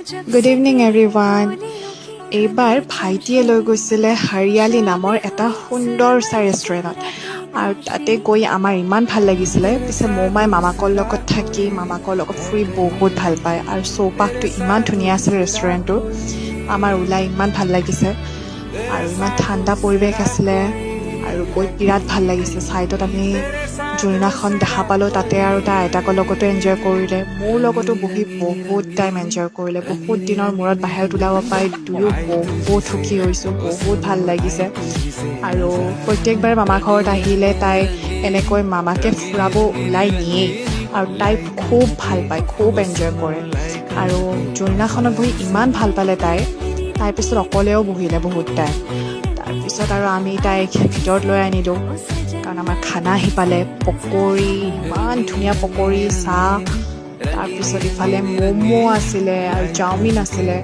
Good evening everyone. এইবাৰ ভাইটিয়ে লৈ গৈছিলে হৰিয়ালি নামৰ এটা সুন্দৰ চাই ৰেষ্টুৰেণ্টত আৰু তাতে গৈ আমাৰ ইমান ভাল লাগিছিলে পিছে মৌমাই মামাকৰ লগত থাকি মামাকৰ লগত ফুৰি বহুত ভাল পায় আৰু চৌপাশটো ইমান ধুনীয়া আছিল ৰেষ্টুৰেণ্টটো আমাৰ ওলাই ইমান ভাল লাগিছে আৰু ইমান ঠাণ্ডা পৰিৱেশ আছিলে আৰু গৈ বিৰাট ভাল লাগিছে ছাইডত আমি জোলনাখন দেখা পালোঁ তাতে আৰু তাৰ আইতাকৰ লগতো এনজয় কৰিলে মোৰ লগতো বহি বহুত টাইম এনজয় কৰিলে বহুত দিনৰ মূৰত বাহিৰত ওলাব পাৰি দুয়ো বহুত সুখী হৈছোঁ বহুত ভাল লাগিছে আৰু প্ৰত্যেকবাৰ মামা ঘৰত আহিলে তাই এনেকৈ মামাকে ফুৰাব ওলাই নিয়েই আৰু তাই খুব ভাল পায় খুব এনজয় কৰে আৰু জোলনাখনত বহি ইমান ভাল পালে তাই তাৰপিছত অকলেও বহিলে বহুত টাইম তাৰপিছত আৰু আমি তাইক ভিতৰত লৈ আনিলোঁ কাৰণ আমাৰ খানা আহি পালে পকৰি ইমান ধুনীয়া পকৰি চাহ তাৰপিছত ইফালে ম'ম' আছিলে আৰু চাওমিন আছিলে